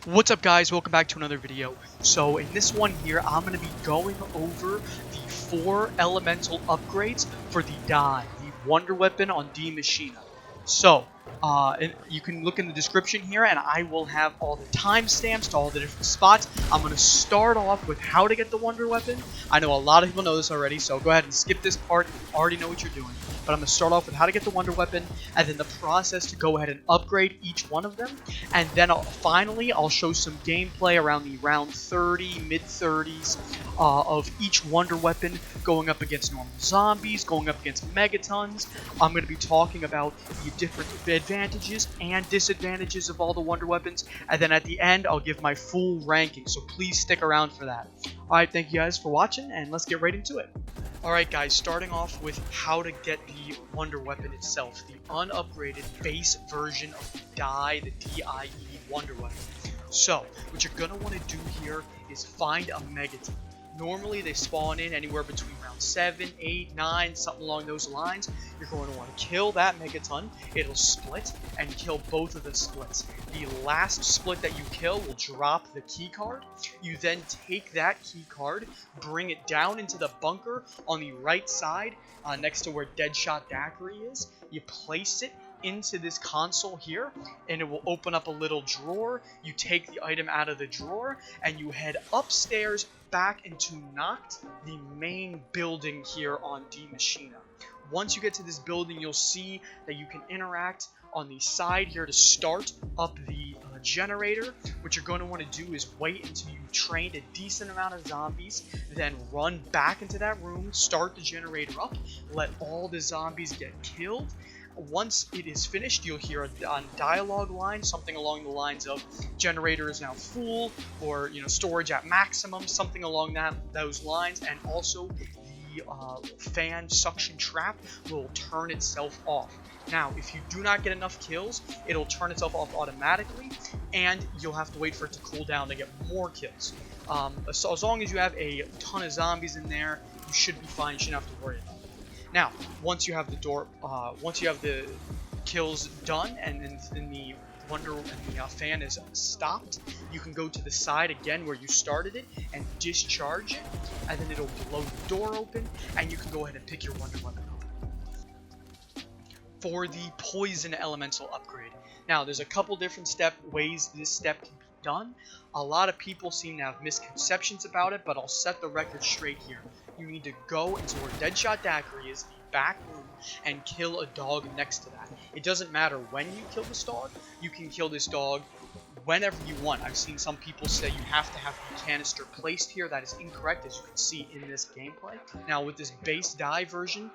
What's up, guys? Welcome back to another video. So in this one here, I'm going to be going over the 4 elemental upgrades for the die, the Wonder Weapon on Maschine. So, and you can look in the description here, and I will have all the timestamps to all the different spots. I'm going to start off with how to get the Wonder Weapon. I know a lot of people know this already, so go ahead and skip this part if you already know what you're doing. But I'm going to start off with how to get the Wonder Weapon, and then the process to go ahead and upgrade each one of them. And then finally, I'll show some gameplay around the round 30, mid-30s of each Wonder Weapon, going up against normal zombies, going up against megatons. I'm going to be talking about the different advantages and disadvantages of all the Wonder Weapons. And then at the end, I'll give my full ranking, so please stick around for that. Alright, thank you guys for watching, and let's get right into it. Alright guys, starting off with how to get the Wonder Weapon itself, the unupgraded base version of the the DIE Wonder Weapon. So, what you're going to want to do here is find a Megaton. Normally they spawn in anywhere between round 7, 8, 9, something along those lines. You're going to want to kill that Megaton, it'll split, and kill both of the splits. The last split that you kill will drop the key card. You then take that key card, bring it down into the bunker on the right side, next to where Deadshot Daiquiri is. You place it into this console here, and it will open up a little drawer. You take the item out of the drawer, and you head upstairs back into Nacht, the main building here on Maschine. Once you get to this building, you'll see that you can interact on the side here to start up the generator. What you're going to want to do is wait until you've trained a decent amount of zombies, then run back into that room, start the generator up, let all the zombies get killed. Once it is finished, you'll hear a dialogue line, something along the lines of generator is now full, or storage at maximum, something along those lines. And also the fan suction trap will turn itself off. Now, if you do not get enough kills, it'll turn itself off automatically, and you'll have to wait for it to cool down to get more kills. So as long as you have a ton of zombies in there, you should be fine. You shouldn't have to worry about it. Now, once you have the kills done, and the fan is stopped, you can go to the side again where you started it and discharge it, and then it'll blow the door open, and you can go ahead and pick your Wonder Weapon up. For the Poison Elemental upgrade, now there's a couple different ways this step can be done. A lot of people seem to have misconceptions about it, but I'll set the record straight here. You need to go into where Deadshot Daiquiri is, the back room, and kill a dog next to that. It doesn't matter when you kill this dog. You can kill this dog whenever you want. I've seen some people say you have to have the canister placed here. That is incorrect, as you can see in this gameplay. Now, with this base die version,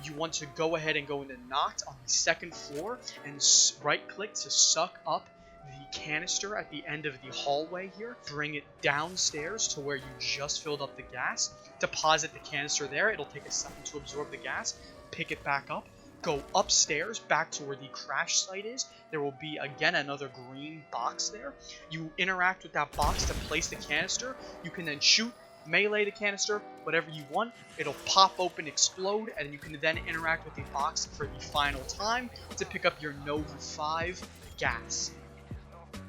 you want to go ahead and go into Nacht on the second floor and right-click to suck up the canister at the end of the hallway here. Bring it downstairs to where you just filled up the gas. Deposit the canister there. It'll take a second to absorb the gas. Pick it back up. Go upstairs back to where the crash site is. There will be again another green box there. You interact with that box to place the canister. You can then shoot, melee the canister, whatever you want. It'll pop open, explode, and you can then interact with the box for the final time to pick up your Nova 5 gas.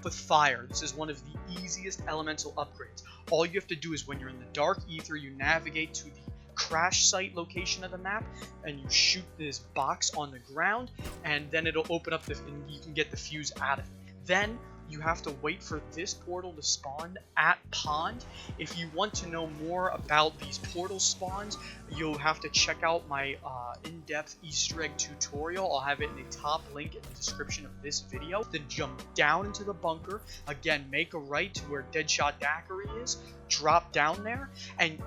With fire, this is one of the easiest elemental upgrades. All you have to do is, when you're in the dark ether, you navigate to the crash site location of the map, and you shoot this box on the ground, and then it'll open up and you can get the fuse out of it. Then you have to wait for this portal to spawn at Pond. If you want to know more about these portal spawns, you'll have to check out my in-depth Easter egg tutorial. I'll have it in the top link in the description of this video. Then jump down into the bunker. Again, make a right to where Deadshot Daiquiri is. Drop down there, and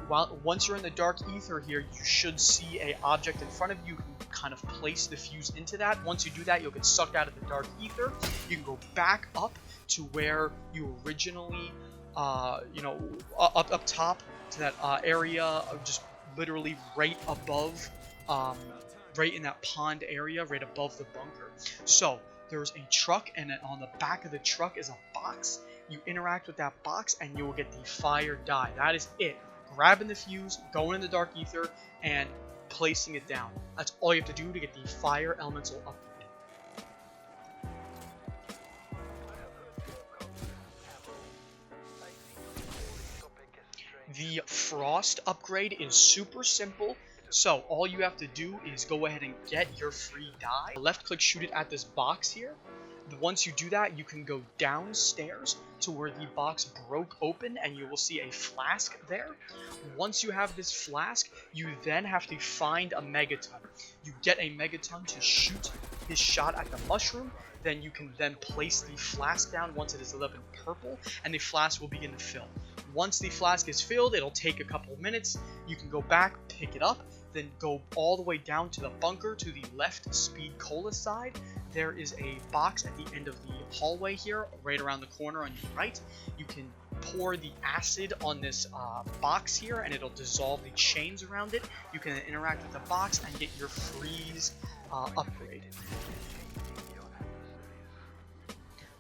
once you're in the dark ether here, you should see a object in front of you. You can kind of place the fuse into that. Once you do that, you'll get sucked out of the dark ether. You can go back up to where you originally, up top to that area of just literally right above, right in that pond area, right above the bunker. So there's a truck, and on the back of the truck is a box. You interact with that box, and you will get the fire die. That is it. Grabbing the fuse, going in the dark ether, and placing it down. That's all you have to do to get the fire elemental upgrade. The Frost upgrade is super simple. So all you have to do is go ahead and get your free die. Left click shoot it at this box here. Once you do that, you can go downstairs to where the box broke open and you will see a flask there. Once you have this flask, you then have to find a megaton. You get a megaton to shoot his shot at the mushroom. Then you can then place the flask down once it is lit up in purple, and the flask will begin to fill. Once the flask is filled, it'll take a couple of minutes. You can go back, pick it up, then go all the way down to the bunker to the left speed cola side. There is a box at the end of the hallway here, right around the corner on your right. You can pour the acid on this box here, and it'll dissolve the chains around it. You can interact with the box and get your freeze upgrade.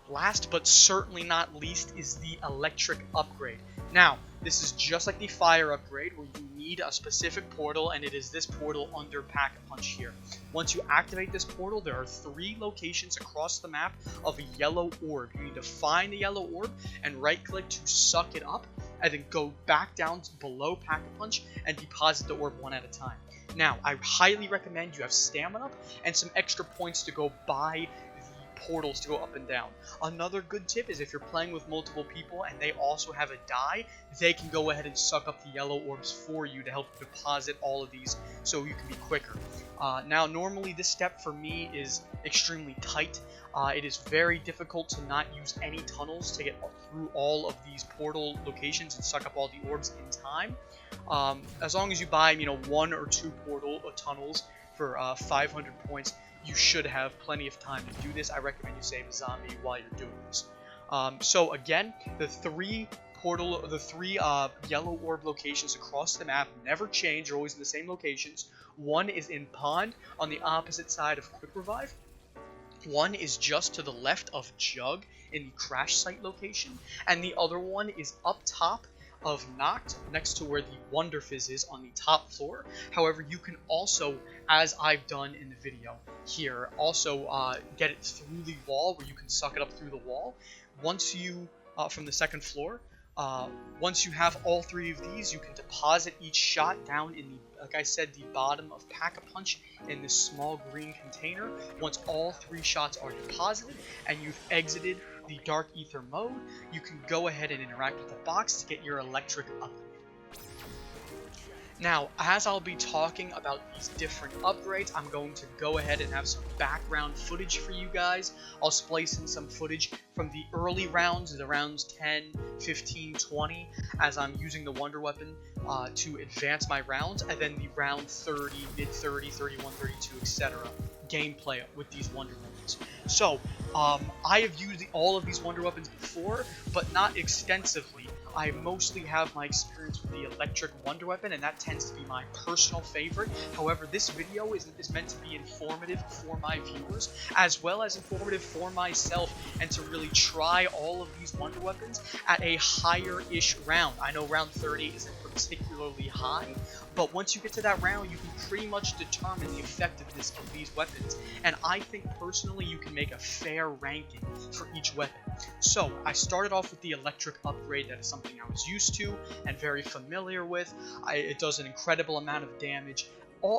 Last but certainly not least is the electric upgrade. Now, this is just like the fire upgrade where you need a specific portal, and it is this portal under Pack-a-Punch here. Once you activate this portal, there are 3 locations across the map of a yellow orb. You need to find the yellow orb and right click to suck it up, and then go back down below Pack-a-Punch and deposit the orb one at a time. Now, I highly recommend you have stamina and some extra points to go buy portals to go up and down. Another good tip is if you're playing with multiple people and they also have a die, they can go ahead and suck up the yellow orbs for you to help deposit all of these so you can be quicker. Now, normally this step for me is extremely tight. It is very difficult to not use any tunnels to get through all of these portal locations and suck up all the orbs in time. As long as you buy, 1 or 2 tunnels for 500 points, you should have plenty of time to do this. I recommend you save a zombie while you're doing this. So again, the 3 yellow orb locations across the map never change. They're always in the same locations. One is in Pond on the opposite side of Quick Revive. One is just to the left of Jug in the crash site location, and the other one is up top of Noct, next to where the Wonder Fizz is on the top floor. However, you can also, as I've done in the video here, also get it through the wall, where you can suck it up through the wall. Once you, from the second floor, once you have all 3 of these, you can deposit each shot down in the, like I said, the bottom of Pack-a-Punch in this small green container. Once all 3 shots are deposited and you've exited the Dark Ether mode, you can go ahead and interact with the box to get your electric upgrade. Now, as I'll be talking about these different upgrades, I'm going to go ahead and have some background footage for you guys. I'll splice in some footage from the early rounds, the rounds 10, 15, 20, as I'm using the Wonder Weapon to advance my rounds, and then the round 30, mid 30, 31, 32, etc. gameplay with these Wonder Weapons. So, I have used all of these Wonder Weapons before, but not extensively. I mostly have my experience with the electric Wonder Weapon, and that tends to be my personal favorite. However, this video is meant to be informative for my viewers, as well as informative for myself, and to really try all of these Wonder Weapons at a higher-ish round. I know round 30 isn't particularly high, but once you get to that round, you can pretty much determine the effectiveness of these weapons, and I think personally you can make a fair ranking for each weapon. So, I started off with the electric upgrade. That is something I was used to and very familiar with. It does an incredible amount of damage.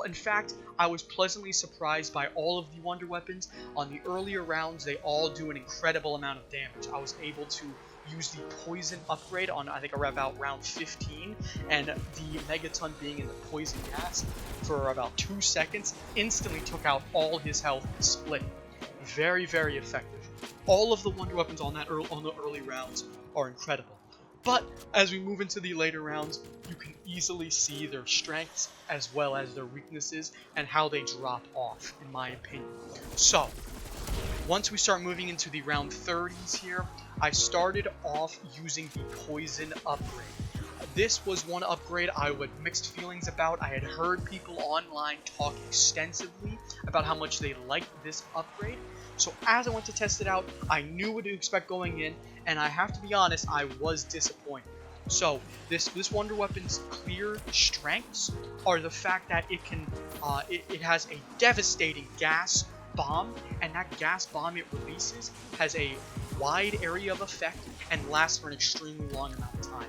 In fact, I was pleasantly surprised by all of the Wonder Weapons. On the earlier rounds, they all do an incredible amount of damage. I was able to use the poison upgrade on, I think, about round 15, and the Megaton being in the poison gas for about 2 seconds instantly took out all his health and split. Very, very effective. All of the Wonder Weapons on the early rounds are incredible. But as we move into the later rounds, you can easily see their strengths as well as their weaknesses and how they drop off, in my opinion. So, once we start moving into the round 30s here, I started off using the poison upgrade. This was one upgrade I had mixed feelings about. I had heard people online talk extensively about how much they liked this upgrade. So as I went to test it out, I knew what to expect going in, and I have to be honest, I was disappointed. So this Wonder Weapon's clear strengths are the fact that it can, it has a devastating gas bomb, and that gas bomb it releases has a wide area of effect and lasts for an extremely long amount of time.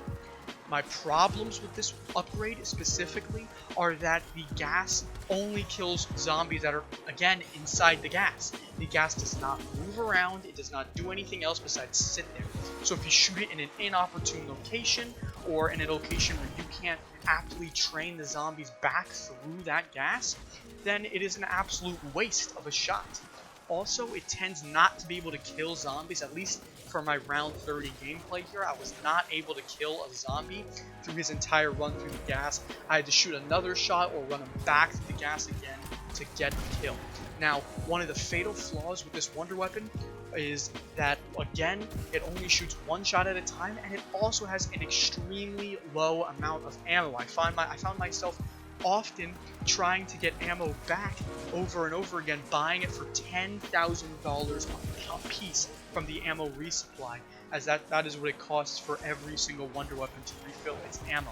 My problems with this upgrade specifically are that the gas only kills zombies that are, again, inside the gas. The gas does not move around, it does not do anything else besides sit there. So if you shoot it in an inopportune location, or in a location where you can't aptly train the zombies back through that gas, then it is an absolute waste of a shot. Also, it tends not to be able to kill zombies, at least for my round 30 gameplay here. I was not able to kill a zombie through his entire run through the gas. I had to shoot another shot or run him back through the gas again to get a kill. Now, one of the fatal flaws with this wonder weapon is that, again, it only shoots one shot at a time, and it also has an extremely low amount of ammo. I found myself often trying to get ammo back over and over again, buying it for $10,000 a piece from the ammo resupply, as that is what it costs for every single wonder weapon to refill its ammo.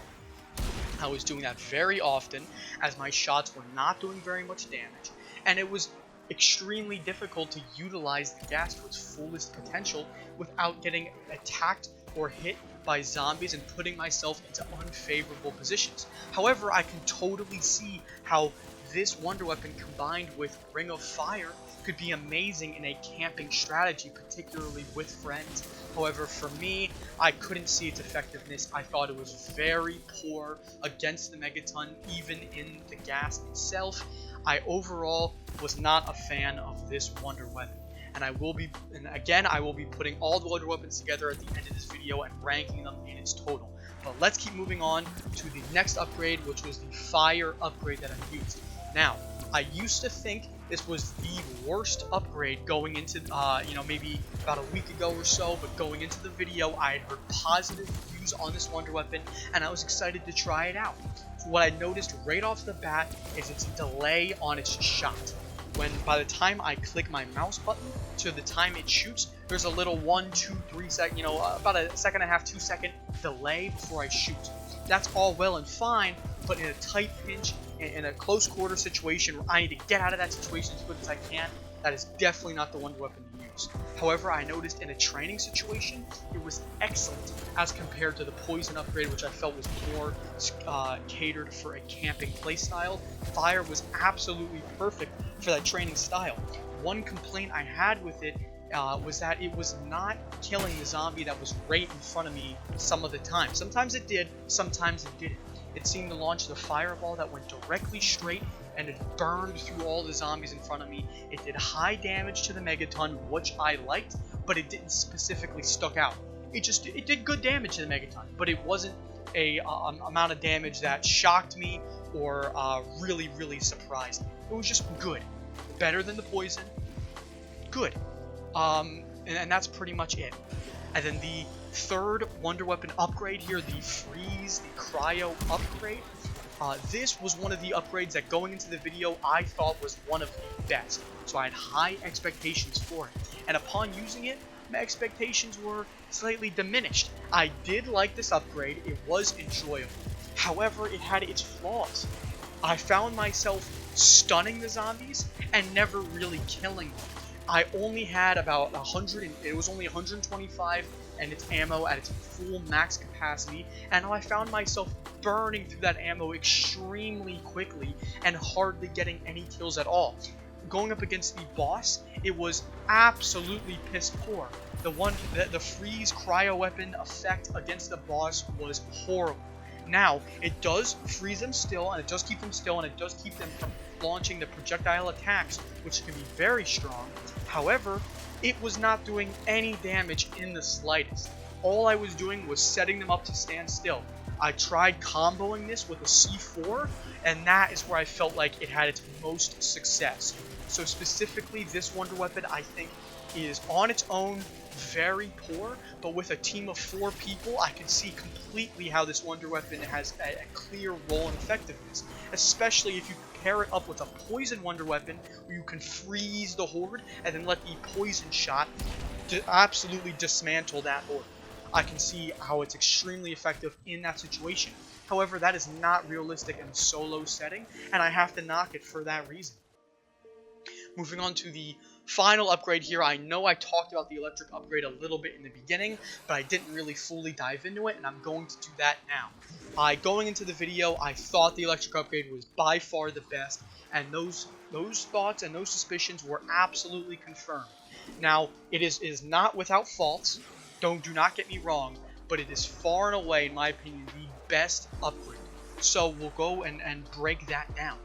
I was doing that very often, as my shots were not doing very much damage, and it was extremely difficult to utilize the gas to its fullest potential without getting attacked or hit by zombies and putting myself into unfavorable positions. However, I can totally see how this wonder weapon combined with Ring of Fire could be amazing in a camping strategy, particularly with friends. However, for me, I couldn't see its effectiveness. I thought it was very poor against the Megaton, even in the gas itself. I overall was not a fan of this wonder weapon. And I will be putting all the wonder weapons together at the end of this video and ranking them in its total. But let's keep moving on to the next upgrade, which was the fire upgrade that I used. Now, I used to think this was the worst upgrade going into, maybe about a week ago or so, but going into the video, I had heard positive reviews on this wonder weapon, and I was excited to try it out. So what I noticed right off the bat is its delay on its shot. By the time I click my mouse button to the time it shoots, there's a little 1, 2, 3 second, about a second and a half, 2 second delay before I shoot. That's all well and fine, but in a tight pinch, in a close quarter situation where I need to get out of that situation as quick as I can, that is definitely not the wonder weapon to use. However, I noticed in a training situation, it was excellent as compared to the poison upgrade, which I felt was more catered for a camping playstyle. Fire was absolutely perfect for that training style. One complaint I had with it was that it was not killing the zombie that was right in front of me some of the time. Sometimes it did, sometimes it didn't. It seemed to launch the fireball that went directly straight, and it burned through all the zombies in front of me. It did high damage to the Megaton, which I liked, but it didn't specifically stuck out. It did good damage to the Megaton, but it wasn't a amount of damage that shocked me or really, really surprised me. It was just good. Better than the poison. Good. And that's pretty much it. And then the third wonder weapon upgrade here, the freeze, the cryo upgrade. This was one of the upgrades that going into the video I thought was one of the best. So I had high expectations for it. And upon using it, my expectations were slightly diminished. I did like this upgrade, it was enjoyable. However, it had its flaws. I found myself stunning the zombies and never really killing them. I only had about 100, it was only 125 and its ammo at its full max capacity, and I found myself burning through that ammo extremely quickly and hardly getting any kills at all. Going up against the boss, it was absolutely piss poor. The freeze cryo weapon effect against the boss was horrible. Now, it does freeze them still, and it does keep them still, and it does keep them from launching the projectile attacks, which can be very strong. However, it was not doing any damage in the slightest. All I was doing was setting them up to stand still. I tried comboing this with a C4, and that is where I felt like it had its most success. So specifically, this wonder weapon, I think, is on its own very poor, but with a team of 4 people, I can see completely how this wonder weapon has a clear role in effectiveness, especially if you pair it up with a poison wonder weapon where you can freeze the horde and then let the poison shot absolutely dismantle that horde. I can see how it's extremely effective in that situation. However, that is not realistic in a solo setting, and I have to knock it for that reason. Moving on to the final upgrade here. I know I talked about the electric upgrade a little bit in the beginning, but I didn't really fully dive into it, and I'm going to do that now. Going into the video, I thought the electric upgrade was by far the best, and those thoughts and those suspicions were absolutely confirmed. Now, it is not without faults. Do not get me wrong, but it is far and away, in my opinion, the best upgrade. So we'll go and break that down.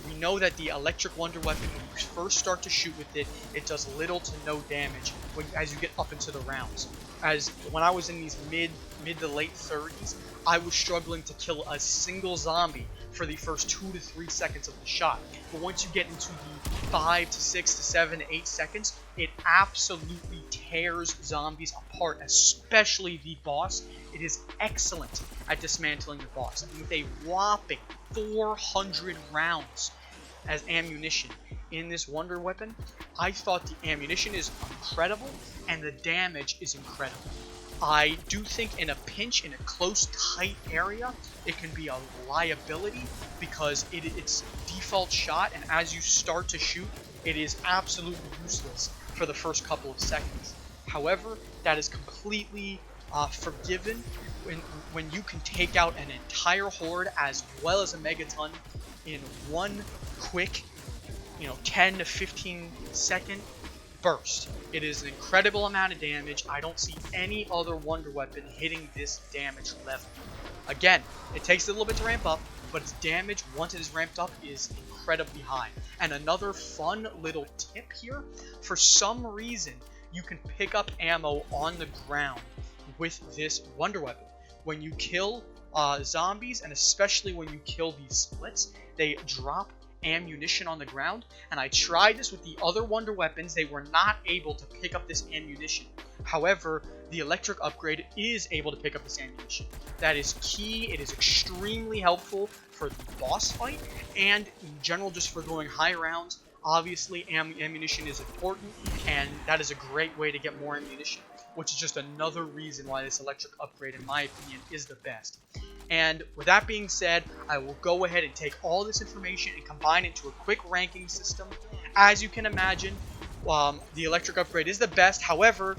We know that the electric wonder weapon, when you first start to shoot with it, it does little to no damage as you get up into the rounds. As when I was in these mid to late 30s, I was struggling to kill a single zombie for the first 2 to 3 seconds of the shot. But once you get into the 5 to 6 to 7 to 8 seconds, it absolutely tears zombies apart, especially the boss. It is excellent at dismantling the boss. And with a whopping 400 rounds as ammunition in this wonder weapon, I thought the ammunition is incredible and the damage is incredible. I do think in a pinch, in a close, tight area, it can be a liability because it's default shot, and as you start to shoot, it is absolutely useless for the first couple of seconds. However, that is completely forgiven when you can take out an entire horde as well as a megaton in one quick, 10 to 15 second burst. It is an incredible amount of damage. I don't see any other wonder weapon hitting this damage level. Again, it takes a little bit to ramp up, but its damage, once it is ramped up, is incredibly high. And another fun little tip here, for some reason, you can pick up ammo on the ground with this wonder weapon. When you kill zombies, and especially when you kill these splits, they drop ammunition on the ground, and I tried this with the other wonder weapons. They were not able to pick up this ammunition. However, the electric upgrade is able to pick up this ammunition. That is key. It is extremely helpful for the boss fight, and in general just for going high rounds. Obviously, ammunition is important, and that is a great way to get more ammunition, which is just another reason why this electric upgrade, in my opinion, is the best. And with that being said, I will go ahead and take all this information and combine it into a quick ranking system. As you can imagine, the electric upgrade is the best. However,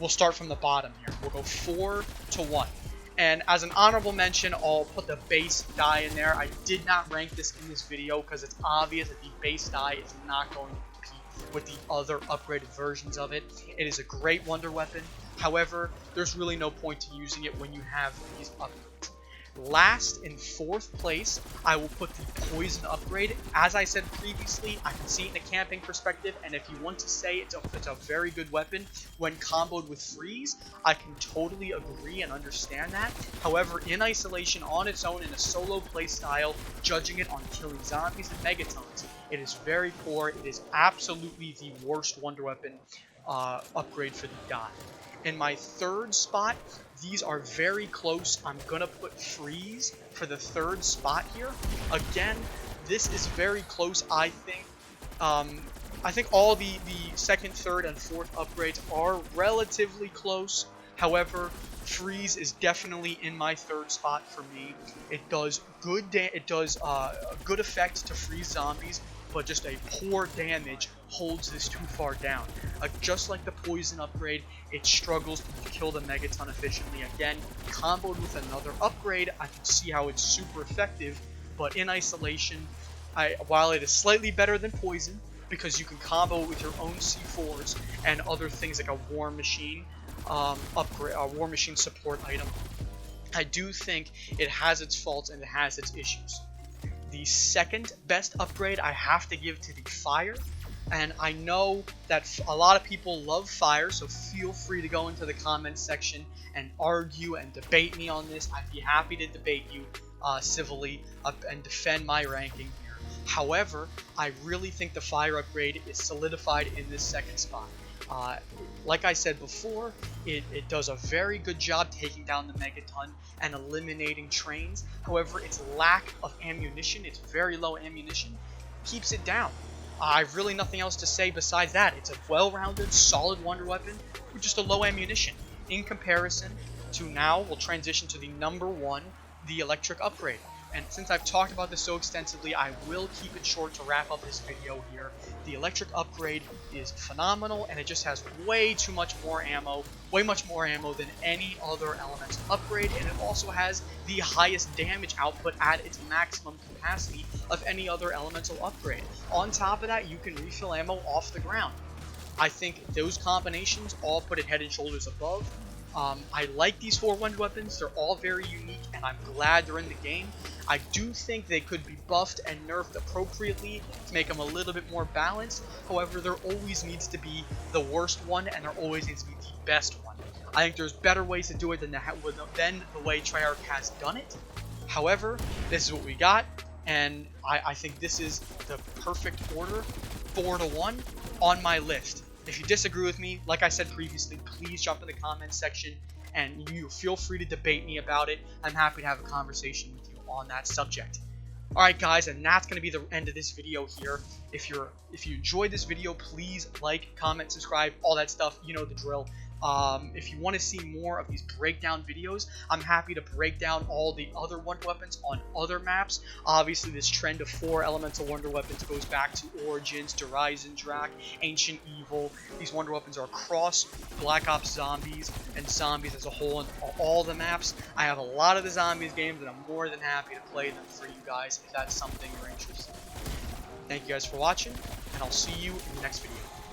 we'll start from the bottom here. We'll go 4 to 1. And as an honorable mention, I'll put the base die in there. I did not rank this in this video because it's obvious that the base die is not going to compete with the other upgraded versions of it. It is a great wonder weapon. However, there's really no point to using it when you have these upgrades. Last, in 4th place, I will put the poison upgrade. As I said previously, I can see it in a camping perspective, and if you want to say it's a very good weapon when comboed with freeze, I can totally agree and understand that. However, in isolation on its own in a solo playstyle, judging it on killing zombies and megatons, it is very poor. It is absolutely the worst wonder weapon upgrade for the die. In my 3rd spot, these are very close. I'm going to put freeze for the 3rd spot here. Again, this is very close, I think. I think all the 2nd, 3rd, and 4th upgrades are relatively close. However, freeze is definitely in my 3rd spot for me. It does a good effect to freeze zombies, but just a poor damage holds this too far down. Just like the poison upgrade, it struggles to kill the megaton efficiently. Again, comboed with another upgrade, I can see how it's super effective, but in isolation, while it is slightly better than poison, because you can combo it with your own C4s and other things like a war machine upgrade, a war machine support item, I do think it has its faults and it has its issues. The 2nd best upgrade I have to give to the fire, and I know that a lot of people love fire, so feel free to go into the comments section and argue and debate me on this. I'd be happy to debate you civilly and defend my ranking here. However, I really think the fire upgrade is solidified in this 2nd spot. Like I said before, it does a very good job taking down the megaton and eliminating trains. However, its lack of ammunition, its very low ammunition, keeps it down. I've really nothing else to say besides that. It's a well-rounded, solid wonder weapon with just a low ammunition. In comparison to now, we'll transition to the number 1, the electric upgrade. And since I've talked about this so extensively, I will keep it short to wrap up this video here. The electric upgrade is phenomenal, and it just has way much more ammo than any other elemental upgrade, and it also has the highest damage output at its maximum capacity of any other elemental upgrade. On top of that, you can refill ammo off the ground. I think those combinations all put it head and shoulders above. I like these 4 wonder weapons. They're all very unique, and I'm glad they're in the game. I do think they could be buffed and nerfed appropriately to make them a little bit more balanced. However, there always needs to be the worst one, and there always needs to be the best one. I think there's better ways to do it than the way Treyarch has done it. However, this is what we got, and I think this is the perfect order, 4 to 1, on my list. If you disagree with me, like I said previously, please jump in the comments section and you feel free to debate me about it. I'm happy to have a conversation with you on that subject. Alright guys, and that's going to be the end of this video here. If you enjoyed this video, please like, comment, subscribe, all that stuff. You know the drill. If you want to see more of these breakdown videos, I'm happy to break down all the other wonder weapons on other maps. Obviously, this trend of 4 elemental wonder weapons goes back to Origins, Horizon, Drac, Ancient Evil. These wonder weapons are across Black Ops Zombies and Zombies as a whole on all the maps. I have a lot of the Zombies games, and I'm more than happy to play them for you guys if that's something you're interested in. Thank you guys for watching, and I'll see you in the next video.